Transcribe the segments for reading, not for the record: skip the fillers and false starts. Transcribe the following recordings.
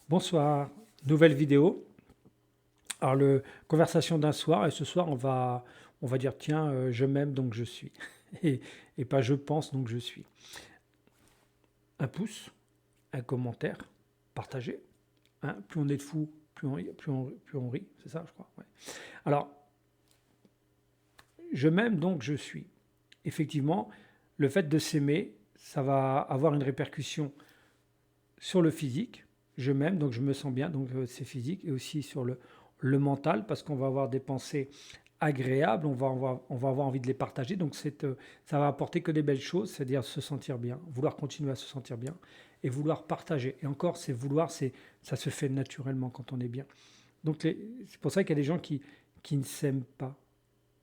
Bonsoir, nouvelle vidéo. Alors, conversation d'un soir, et ce soir, on va dire, tiens, je m'aime, donc je suis. Et, et pas je pense, donc je suis. Un pouce, un commentaire, partagez. Hein, plus on est de fous, plus on rit, c'est ça, je crois. Ouais. Alors, je m'aime, donc je suis. Effectivement, le fait de s'aimer, ça va avoir une répercussion sur le physique. Je m'aime, donc je me sens bien, donc c'est physique, et aussi sur le mental, parce qu'on va avoir des pensées agréables, on va avoir envie de les partager, donc ça va apporter que des belles choses, c'est-à-dire se sentir bien, vouloir continuer à se sentir bien, et vouloir partager. Et encore, c'est vouloir, ça se fait naturellement quand on est bien. Donc c'est pour ça qu'il y a des gens qui ne s'aiment pas,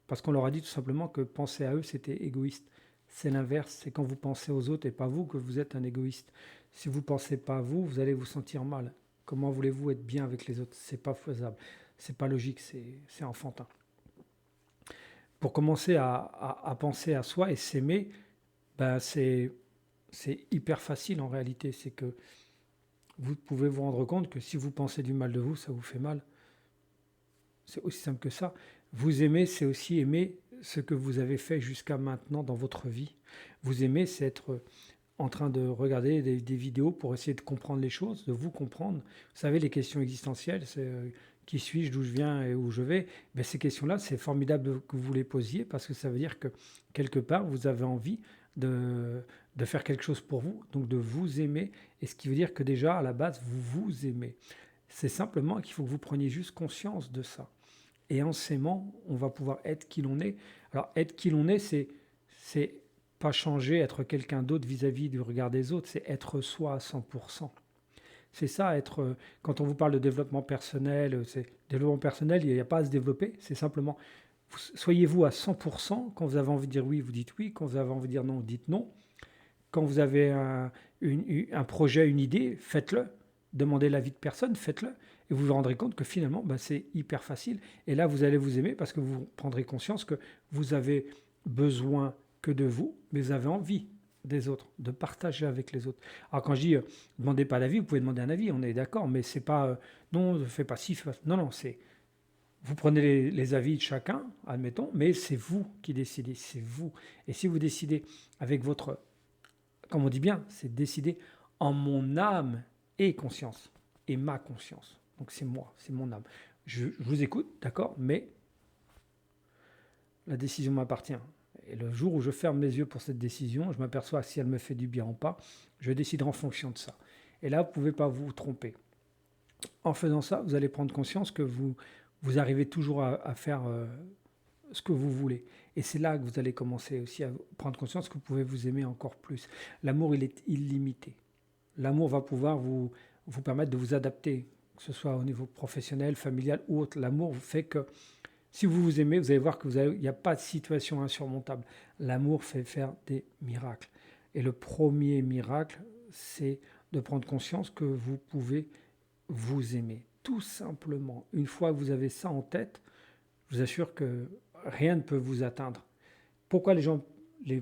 parce qu'on leur a dit tout simplement que penser à eux, c'était égoïste. C'est l'inverse, c'est quand vous pensez aux autres et pas vous que vous êtes un égoïste. Si vous ne pensez pas à vous, vous allez vous sentir mal. Comment voulez-vous être bien avec les autres? C'est pas faisable, c'est pas logique, c'est enfantin. Pour commencer à penser à soi et s'aimer, ben c'est hyper facile en réalité. C'est que vous pouvez vous rendre compte que si vous pensez du mal de vous, ça vous fait mal. C'est aussi simple que ça. Vous aimer, c'est aussi aimer ce que vous avez fait jusqu'à maintenant dans votre vie. Vous aimer, c'est être en train de regarder des vidéos pour essayer de comprendre les choses, de vous comprendre. Vous savez, les questions existentielles, c'est qui suis-je, d'où je viens et où je vais. Ben, ces questions-là, c'est formidable que vous les posiez parce que ça veut dire que quelque part, vous avez envie de, de faire quelque chose pour vous, donc de vous aimer. Et ce qui veut dire que déjà, à la base, vous vous aimez. C'est simplement qu'il faut que vous preniez juste conscience de ça. Et en s'aimant, on va pouvoir être qui l'on est. Alors, être qui l'on est, c'est pas changer, être quelqu'un d'autre vis-à-vis du regard des autres, c'est être soi à 100%. C'est ça, quand on vous parle de développement personnel, c'est développement personnel, il n'y a pas à se développer, c'est simplement, soyez vous à 100%, quand vous avez envie de dire oui, vous dites oui, quand vous avez envie de dire non, vous dites non, quand vous avez un projet, une idée, faites-le. Demandez l'avis de personne, faites-le. Et vous vous rendrez compte que finalement, bah, c'est hyper facile. Et là, vous allez vous aimer parce que vous prendrez conscience que vous avez besoin que de vous, mais vous avez envie des autres, de partager avec les autres. Alors quand je dis demandez pas l'avis, vous pouvez demander un avis, on est d'accord, mais c'est pas non, ne fais pas ci, fais pas... non, non, c'est vous prenez les avis de chacun, admettons, mais c'est vous qui décidez, c'est vous. Et si vous décidez avec votre comme on dit bien, c'est décider en mon âme et conscience, et ma conscience. Donc c'est moi, c'est mon âme. Je vous écoute, d'accord, mais la décision m'appartient. Et le jour où je ferme les yeux pour cette décision, je m'aperçois si elle me fait du bien ou pas, je déciderai en fonction de ça. Et là, vous ne pouvez pas vous tromper. En faisant ça, vous allez prendre conscience que vous arrivez toujours à faire ce que vous voulez. Et c'est là que vous allez commencer aussi à prendre conscience que vous pouvez vous aimer encore plus. L'amour, il est illimité. L'amour va pouvoir vous permettre de vous adapter, que ce soit au niveau professionnel, familial ou autre. L'amour fait que si vous vous aimez, vous allez voir qu'il n'y a pas de situation insurmontable. L'amour fait faire des miracles. Et le premier miracle, c'est de prendre conscience que vous pouvez vous aimer. Tout simplement. Une fois que vous avez ça en tête, je vous assure que rien ne peut vous atteindre. Pourquoi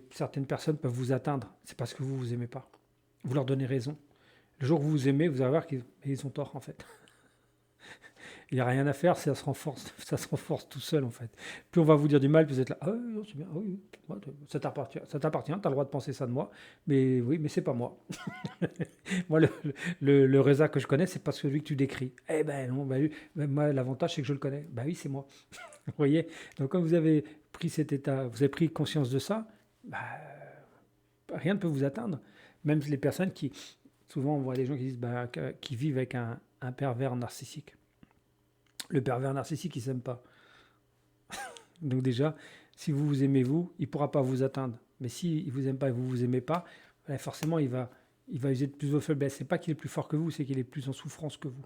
certaines personnes peuvent vous atteindre? C'est parce que vous ne vous aimez pas. Vous leur donnez raison. Le jour où vous vous aimez, vous allez voir qu'ils ont tort en fait. Il n'y a rien à faire, ça se renforce tout seul en fait. Plus on va vous dire du mal, plus vous êtes là, ah oui, c'est bien, ah oui, ça t'appartient, tu as le droit de penser ça de moi, mais oui, mais c'est pas moi. Moi, le Reza que je connais, c'est pas celui que tu décris. Eh ben non, moi, l'avantage c'est que je le connais. Bah oui, c'est moi. Vous voyez? Donc quand vous avez pris cet état, vous avez pris conscience de ça, bah, rien ne peut vous atteindre. Même les personnes qui, souvent on voit des gens qui disent, qui vivent avec un pervers narcissique. Le pervers narcissique, il ne s'aime pas. Donc déjà, si vous vous aimez vous, il ne pourra pas vous atteindre. Mais s'il ne vous aime pas et vous ne vous aimez pas, forcément, il va user de plus vos faiblesses. C'est pas qu'il est plus fort que vous, c'est qu'il est plus en souffrance que vous.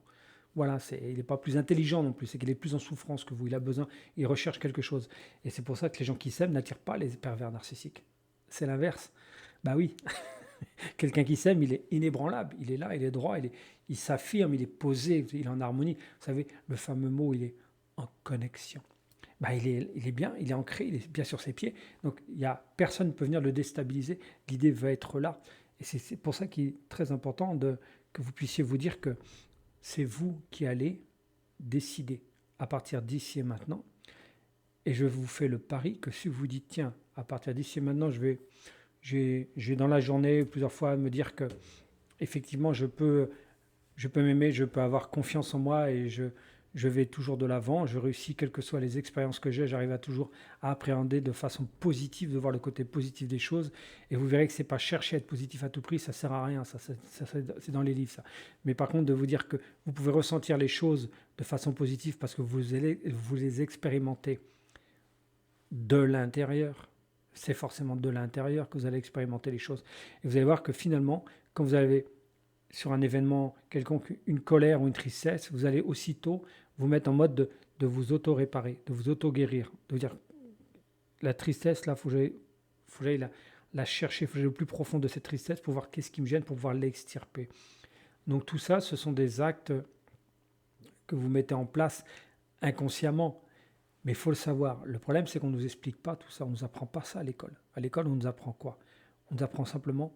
Voilà, il n'est pas plus intelligent non plus, c'est qu'il est plus en souffrance que vous. Il a besoin, il recherche quelque chose. Et c'est pour ça que les gens qui s'aiment n'attirent pas les pervers narcissiques. C'est l'inverse. Bah oui, quelqu'un qui s'aime, il est inébranlable. Il est là, il est droit, il s'affirme, il est posé, il est en harmonie. Vous savez, le fameux mot, il est en connexion. Bah, il est bien, il est ancré, il est bien sur ses pieds. Donc, personne ne peut venir le déstabiliser. L'idée va être là. Et c'est pour ça qu'il est très important que vous puissiez vous dire que c'est vous qui allez décider à partir d'ici et maintenant. Et je vous fais le pari que si vous dites, tiens, à partir d'ici et maintenant, j'ai dans la journée plusieurs fois me dire que effectivement, je peux m'aimer, je peux avoir confiance en moi et je vais toujours de l'avant, je réussis, quelles que soient les expériences que j'ai, j'arrive à toujours à appréhender de façon positive, de voir le côté positif des choses. Et vous verrez que c'est pas chercher à être positif à tout prix, ça sert à rien, c'est dans les livres ça. Mais par contre, de vous dire que vous pouvez ressentir les choses de façon positive parce que vous les expérimentez de l'intérieur. C'est forcément de l'intérieur que vous allez expérimenter les choses. Et vous allez voir que finalement, quand vous avez sur un événement quelconque, une colère ou une tristesse, vous allez aussitôt vous mettre en mode de vous auto-réparer, de vous auto-guérir, de vous dire la tristesse, là, il faut que j'aille la chercher, il faut que j'aille au plus profond de cette tristesse pour voir qu'est-ce qui me gêne, pour pouvoir l'extirper. Donc tout ça, ce sont des actes que vous mettez en place inconsciemment, mais il faut le savoir. Le problème, c'est qu'on ne nous explique pas tout ça, on ne nous apprend pas ça à l'école. À l'école, on nous apprend quoi? On nous apprend simplement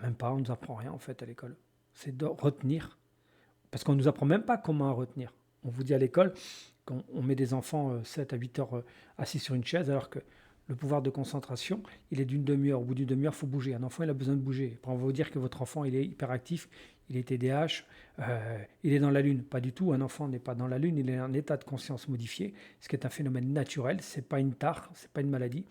même pas, on ne nous apprend rien en fait à l'école. C'est de retenir. Parce qu'on ne nous apprend même pas comment retenir. On vous dit à l'école, quand on met des enfants 7 à 8 heures assis sur une chaise, alors que le pouvoir de concentration, il est d'une demi-heure. Au bout d'une demi-heure, il faut bouger. Un enfant, il a besoin de bouger. Après, on va vous dire que votre enfant, il est hyperactif, il est TDAH, il est dans la lune. Pas du tout, un enfant n'est pas dans la lune, il est en état de conscience modifié, ce qui est un phénomène naturel, ce n'est pas une tare, ce n'est pas une maladie.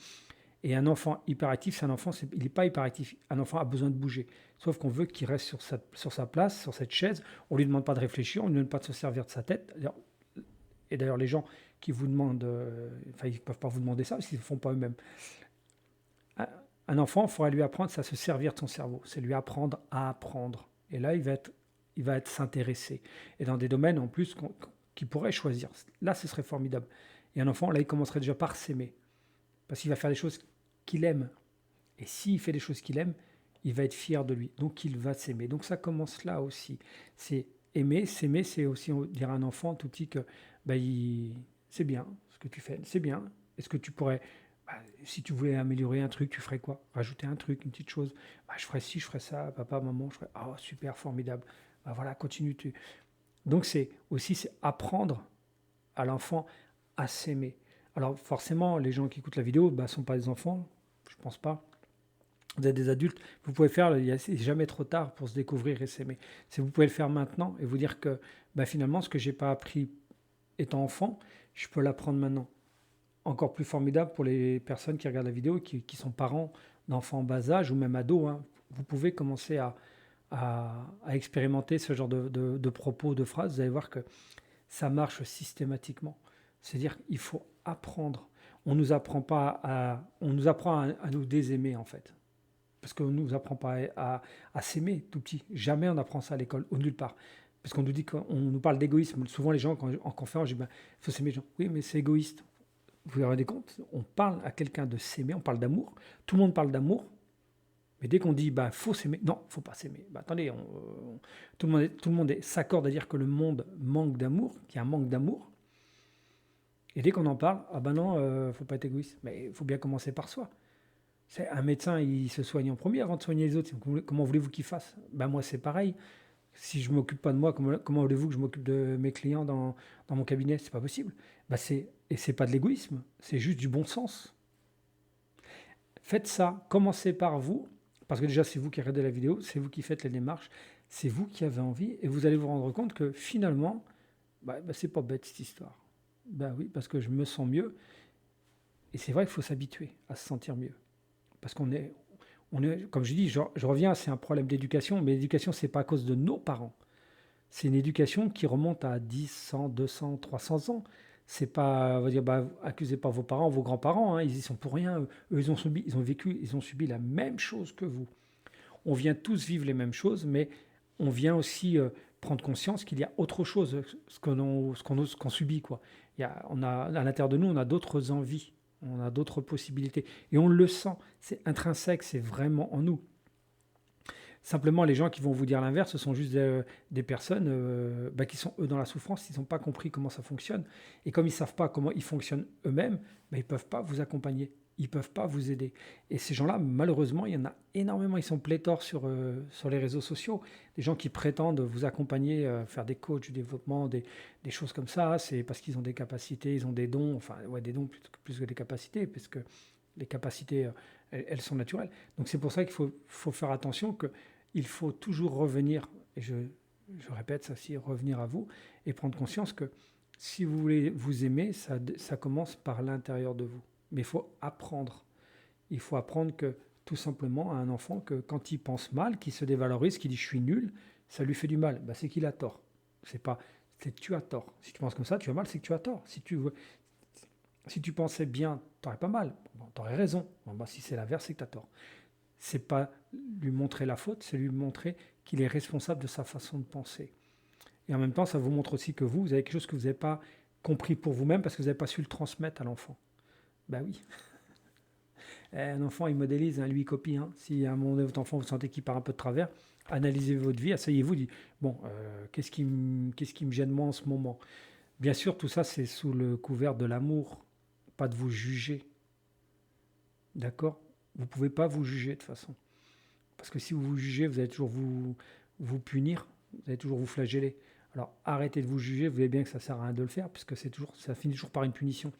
Et un enfant hyperactif, c'est un enfant, il n'est pas hyperactif. Un enfant a besoin de bouger. Sauf qu'on veut qu'il reste sur sa place, sur cette chaise. On ne lui demande pas de réfléchir, on ne lui demande pas de se servir de sa tête. Et d'ailleurs, les gens qui vous demandent, ils ne peuvent pas vous demander ça parce qu'ils ne le font pas eux-mêmes. Un enfant, il faudra lui apprendre à se servir de son cerveau. C'est lui apprendre à apprendre. Et là, il va être s'intéresser. Et dans des domaines en plus qu'il pourrait choisir. Là, ce serait formidable. Et un enfant, là, il commencerait déjà par s'aimer. Parce qu'il va faire des choses qu'il aime. Et s'il fait des choses qu'il aime, il va être fier de lui. Donc, il va s'aimer. Donc, ça commence là aussi. C'est aimer, s'aimer, c'est aussi dire à un enfant tout petit que c'est bien ce que tu fais, c'est bien. Est-ce que tu pourrais, si tu voulais améliorer un truc, tu ferais quoi? Rajouter un truc, une petite chose. Je ferais ci, je ferais ça, papa, maman, je ferais, super, formidable. Voilà, continue. Donc, c'est apprendre à l'enfant à s'aimer. Alors forcément, les gens qui écoutent la vidéo ne sont pas des enfants, je ne pense pas. Vous êtes des adultes, vous pouvez faire, c'est jamais trop tard pour se découvrir et s'aimer. Vous pouvez le faire maintenant et vous dire que finalement, ce que je n'ai pas appris étant enfant, je peux l'apprendre maintenant. Encore plus formidable pour les personnes qui regardent la vidéo, qui sont parents d'enfants en bas âge ou même ados. Vous pouvez commencer à expérimenter ce genre de propos, de phrases. Vous allez voir que ça marche systématiquement. C'est-à-dire qu'il faut apprendre. On nous apprend à nous désaimer en fait, parce qu'on nous apprend pas à s'aimer tout petit. Jamais on apprend ça à l'école ou nulle part, parce qu'on nous dit qu'on nous parle d'égoïsme. Souvent les gens en conférence, je dis faut s'aimer. Oui, mais c'est égoïste. Vous vous rendez compte? On parle à quelqu'un de s'aimer, on parle d'amour. Tout le monde parle d'amour, mais dès qu'on dit faut s'aimer, non, faut pas s'aimer. Attendez, tout le monde s'accorde à dire que le monde manque d'amour, qu'il y a un manque d'amour. Et dès qu'on en parle, non, faut pas être égoïste. Mais il faut bien commencer par soi. C'est un médecin, il se soigne en premier avant de soigner les autres. Comment voulez-vous qu'il fasse? Moi, c'est pareil. Si je ne m'occupe pas de moi, comment voulez-vous que je m'occupe de mes clients dans mon cabinet? C'est pas possible. Et c'est pas de l'égoïsme, c'est juste du bon sens. Faites ça, commencez par vous, parce que déjà c'est vous qui regardez la vidéo, c'est vous qui faites les démarches, c'est vous qui avez envie, et vous allez vous rendre compte que finalement, c'est pas bête cette histoire. Oui, parce que je me sens mieux. Et c'est vrai qu'il faut s'habituer à se sentir mieux. Parce qu'on est comme je dis, je reviens, c'est un problème d'éducation, mais l'éducation, c'est pas à cause de nos parents. C'est une éducation qui remonte à 10, 100, 200, 300 ans. C'est pas, on va dire, accusez pas vos parents, vos grands-parents, ils y sont pour rien. Eux, ils ont subi la même chose que vous. On vient tous vivre les mêmes choses, mais on vient aussi prendre conscience qu'il y a autre chose, ce qu'on subit, quoi. À l'intérieur de nous, on a d'autres envies, on a d'autres possibilités. Et on le sent, c'est intrinsèque, c'est vraiment en nous. Simplement, les gens qui vont vous dire l'inverse, ce sont juste des personnes qui sont, eux, dans la souffrance, ils n'ont pas compris comment ça fonctionne. Et comme ils ne savent pas comment ils fonctionnent eux-mêmes, ils ne peuvent pas vous accompagner. Ils ne peuvent pas vous aider. Et ces gens-là, malheureusement, il y en a énormément. Ils sont pléthores sur les réseaux sociaux. Des gens qui prétendent vous accompagner, faire des coachs du développement, des choses comme ça. C'est parce qu'ils ont des capacités, ils ont des dons. Enfin, ouais, des dons plus que des capacités, parce que les capacités, elles sont naturelles. Donc c'est pour ça qu'il faut faire attention, qu'il faut toujours revenir, et je répète ça, revenir à vous, et prendre conscience que si vous voulez vous aimer, ça commence par l'intérieur de vous. Mais il faut apprendre. Il faut apprendre que, tout simplement, à un enfant, que quand il pense mal, qu'il se dévalorise, qu'il dit je suis nul, ça lui fait du mal. Ben, c'est qu'il a tort. C'est que tu as tort. Si tu penses comme ça, tu as mal, c'est que tu as tort. Si tu pensais bien, tu n'aurais pas mal. Bon, tu aurais raison. Bon, ben, si c'est l'inverse, c'est que tu as tort. C'est pas lui montrer la faute, c'est lui montrer qu'il est responsable de sa façon de penser. Et en même temps, ça vous montre aussi que vous avez quelque chose que vous n'avez pas compris pour vous-même parce que vous n'avez pas su le transmettre à l'enfant. Ben oui. Un enfant, il modélise, hein, lui, il copie. Hein. Si à un moment donné, votre enfant, vous sentez qu'il part un peu de travers, analysez votre vie, asseyez-vous, dites, bon, qu'est-ce qui me gêne moi en ce moment? Bien sûr, tout ça, c'est sous le couvert de l'amour, pas de vous juger. D'accord? Vous ne pouvez pas vous juger de toute façon. Parce que si vous vous jugez, vous allez toujours vous punir, vous allez toujours vous flageller. Alors arrêtez de vous juger, vous voyez bien que ça ne sert à rien de le faire, puisque ça finit toujours par une punition.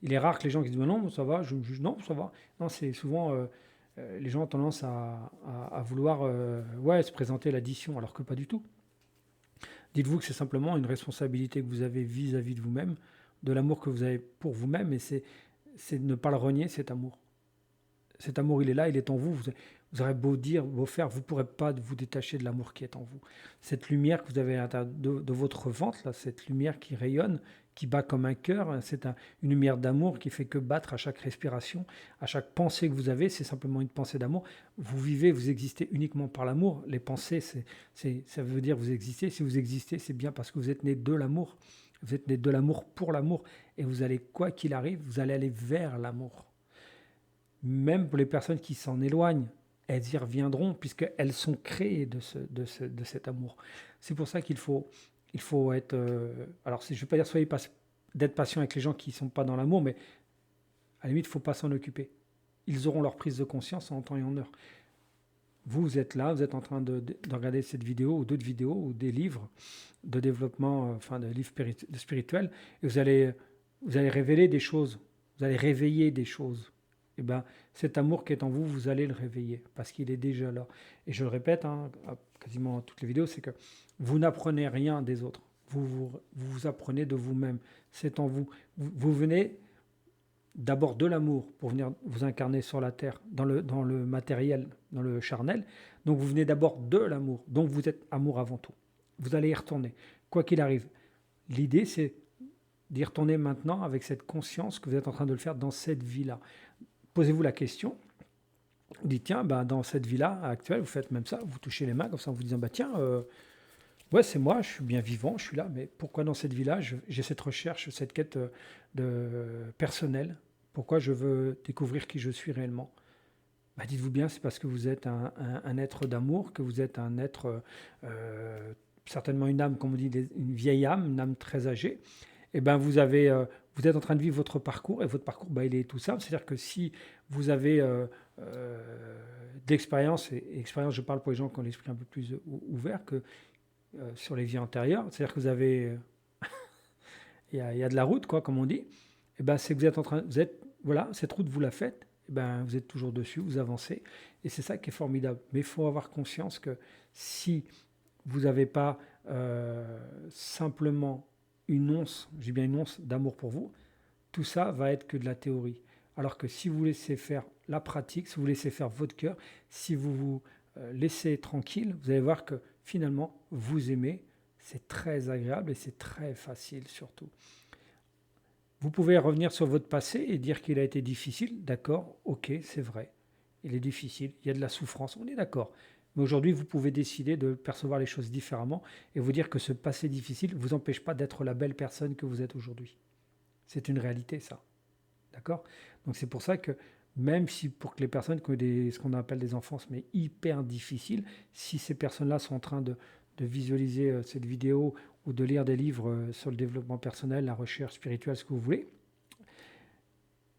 Il est rare que les gens qui disent non, ça va, je me juge, non, ça va. Non, c'est souvent les gens ont tendance à vouloir se présenter l'addition, alors que pas du tout. Dites-vous que c'est simplement une responsabilité que vous avez vis-à-vis de vous-même, de l'amour que vous avez pour vous-même, et c'est de ne pas le renier, cet amour. Cet amour, il est là, il est en vous. Vous aurez beau dire, beau faire, vous ne pourrez pas vous détacher de l'amour qui est en vous. Cette lumière que vous avez à l'intérieur de votre ventre, là, cette lumière qui rayonne, qui bat comme un cœur, c'est une lumière d'amour qui fait que battre à chaque respiration, à chaque pensée que vous avez, c'est simplement une pensée d'amour. Vous vivez, vous existez uniquement par l'amour. Les pensées, ça veut dire vous existez. Si vous existez, c'est bien parce que vous êtes né de l'amour. Vous êtes né de l'amour pour l'amour. Et vous allez, quoi qu'il arrive, vous allez aller vers l'amour. Même pour les personnes qui s'en éloignent, elles y reviendront puisqu'elles sont créées de cet amour. C'est pour ça qu'il faut être... alors, je ne vais pas dire d'être patient avec les gens qui ne sont pas dans l'amour, mais à la limite, il ne faut pas s'en occuper. Ils auront leur prise de conscience en temps et en heure. Vous êtes là, vous êtes en train de regarder cette vidéo ou d'autres vidéos ou des livres de développement, de livres spirituels, et vous allez révéler des choses, vous allez réveiller des choses. Et ben, cet amour qui est en vous, vous allez le réveiller parce qu'il est déjà là. Et je le répète, hein, quasiment toutes les vidéos, c'est que vous n'apprenez rien des autres. Vous apprenez de vous-même. C'est en vous. Vous venez d'abord de l'amour pour venir vous incarner sur la terre, dans le matériel, dans le charnel. Donc vous venez d'abord de l'amour. Donc vous êtes amour avant tout. Vous allez y retourner, quoi qu'il arrive. L'idée, c'est d'y retourner maintenant avec cette conscience que vous êtes en train de le faire dans cette vie-là. Posez-vous la question, vous dites tiens, dans cette vie-là actuelle, vous faites même ça, vous touchez les mains comme ça en vous disant tiens, ouais c'est moi, je suis bien vivant, je suis là, mais pourquoi dans cette vie-là j'ai cette recherche, cette quête personnelle? Pourquoi je veux découvrir qui je suis réellement? Dites-vous bien, c'est parce que vous êtes un être d'amour, que vous êtes un être, certainement une âme, comme on dit, une vieille âme, une âme très âgée. Et vous êtes en train de vivre votre parcours, et votre parcours, il est tout simple. C'est-à-dire que si vous avez d'expérience, et expérience, je parle pour les gens qui ont l'esprit un peu plus ouvert que sur les vies antérieures, c'est-à-dire que vous avez, il y a de la route, quoi, comme on dit. C'est que voilà, cette route, vous la faites. Vous êtes toujours dessus, vous avancez, et c'est ça qui est formidable. Mais il faut avoir conscience que si vous n'avez pas simplement une once, j'ai bien une once d'amour pour vous, tout ça va être que de la théorie. Alors que si vous laissez faire la pratique, si vous laissez faire votre cœur, si vous vous laissez tranquille, vous allez voir que finalement, vous aimez, c'est très agréable et c'est très facile surtout. Vous pouvez revenir sur votre passé et dire qu'il a été difficile, d'accord, ok, c'est vrai, il est difficile, il y a de la souffrance, on est d'accord. Mais aujourd'hui, vous pouvez décider de percevoir les choses différemment et vous dire que ce passé difficile ne vous empêche pas d'être la belle personne que vous êtes aujourd'hui. C'est une réalité, ça. D'accord? Donc c'est pour ça que même si pour que les personnes qui ont ce qu'on appelle des enfances, mais hyper difficiles, si ces personnes-là sont en train de visualiser cette vidéo ou de lire des livres sur le développement personnel, la recherche spirituelle, ce que vous voulez,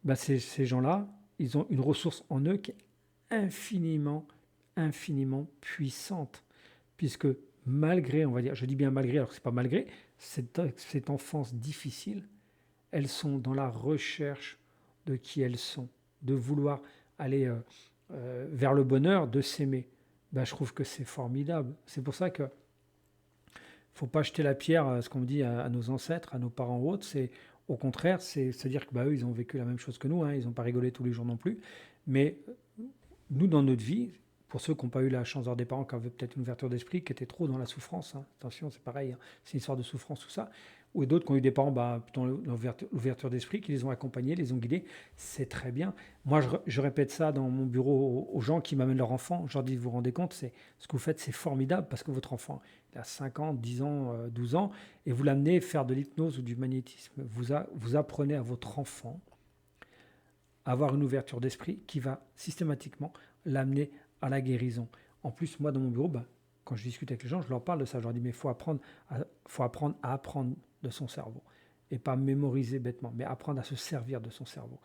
bah, ces gens-là, ils ont une ressource en eux qui est infiniment, infiniment puissante. Puisque malgré, on va dire, je dis bien malgré, alors que c'est pas malgré, cette enfance difficile, elles sont dans la recherche de qui elles sont, de vouloir aller vers le bonheur, de s'aimer. Ben, je trouve que c'est formidable. C'est pour ça que faut pas jeter la pierre, ce qu'on dit à nos ancêtres, à nos parents ou autres. C'est au contraire, c'est se dire que bah, eux, ils ont vécu la même chose que nous. Hein, ils n'ont pas rigolé tous les jours non plus. Mais nous, dans notre vie, pour ceux qui n'ont pas eu la chance d'avoir des parents qui avaient peut-être une ouverture d'esprit, qui étaient trop dans la souffrance, hein. Attention, c'est pareil, hein, c'est une histoire de souffrance, tout ça, ou d'autres qui ont eu des parents bah, dans l'ouverture d'esprit, qui les ont accompagnés, les ont guidés, c'est très bien. Moi, je répète ça dans mon bureau aux gens qui m'amènent leur enfant, je leur dis, vous vous rendez compte, c'est, ce que vous faites, c'est formidable, parce que votre enfant, il a 5 ans, 10 ans, 12 ans, et vous l'amenez faire de l'hypnose ou du magnétisme. Vous apprenez à votre enfant à avoir une ouverture d'esprit qui va systématiquement l'amener à la guérison. En plus, moi, dans mon bureau, bah, quand je discute avec les gens, je leur parle de ça. Je leur dis, mais faut apprendre à apprendre de son cerveau. Et pas mémoriser bêtement, mais apprendre à se servir de son cerveau.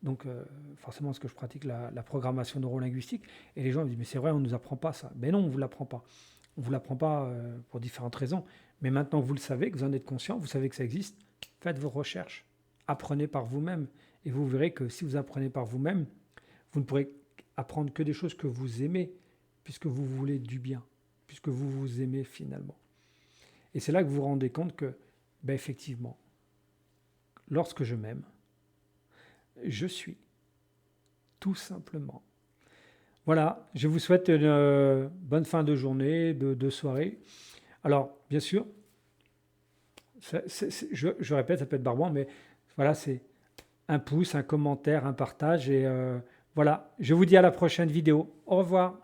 Donc, forcément, ce que je pratique, la programmation neurolinguistique, et les gens me disent, mais c'est vrai, on ne nous apprend pas ça. Ben non, on ne vous l'apprend pas. On ne vous l'apprend pas pour différentes raisons. Mais maintenant que vous le savez, que vous en êtes conscient, vous savez que ça existe, faites vos recherches. Apprenez par vous-même. Et vous verrez que si vous apprenez par vous-même, vous ne pourrez apprendre que des choses que vous aimez, puisque vous voulez du bien, puisque vous vous aimez finalement. Et c'est là que vous vous rendez compte que, ben effectivement, lorsque je m'aime, je suis, tout simplement. Voilà, je vous souhaite une bonne fin de journée, de soirée. Alors, bien sûr, je répète, ça peut être barbant, mais voilà, c'est un pouce, un commentaire, un partage. Et voilà, je vous dis à la prochaine vidéo. Au revoir.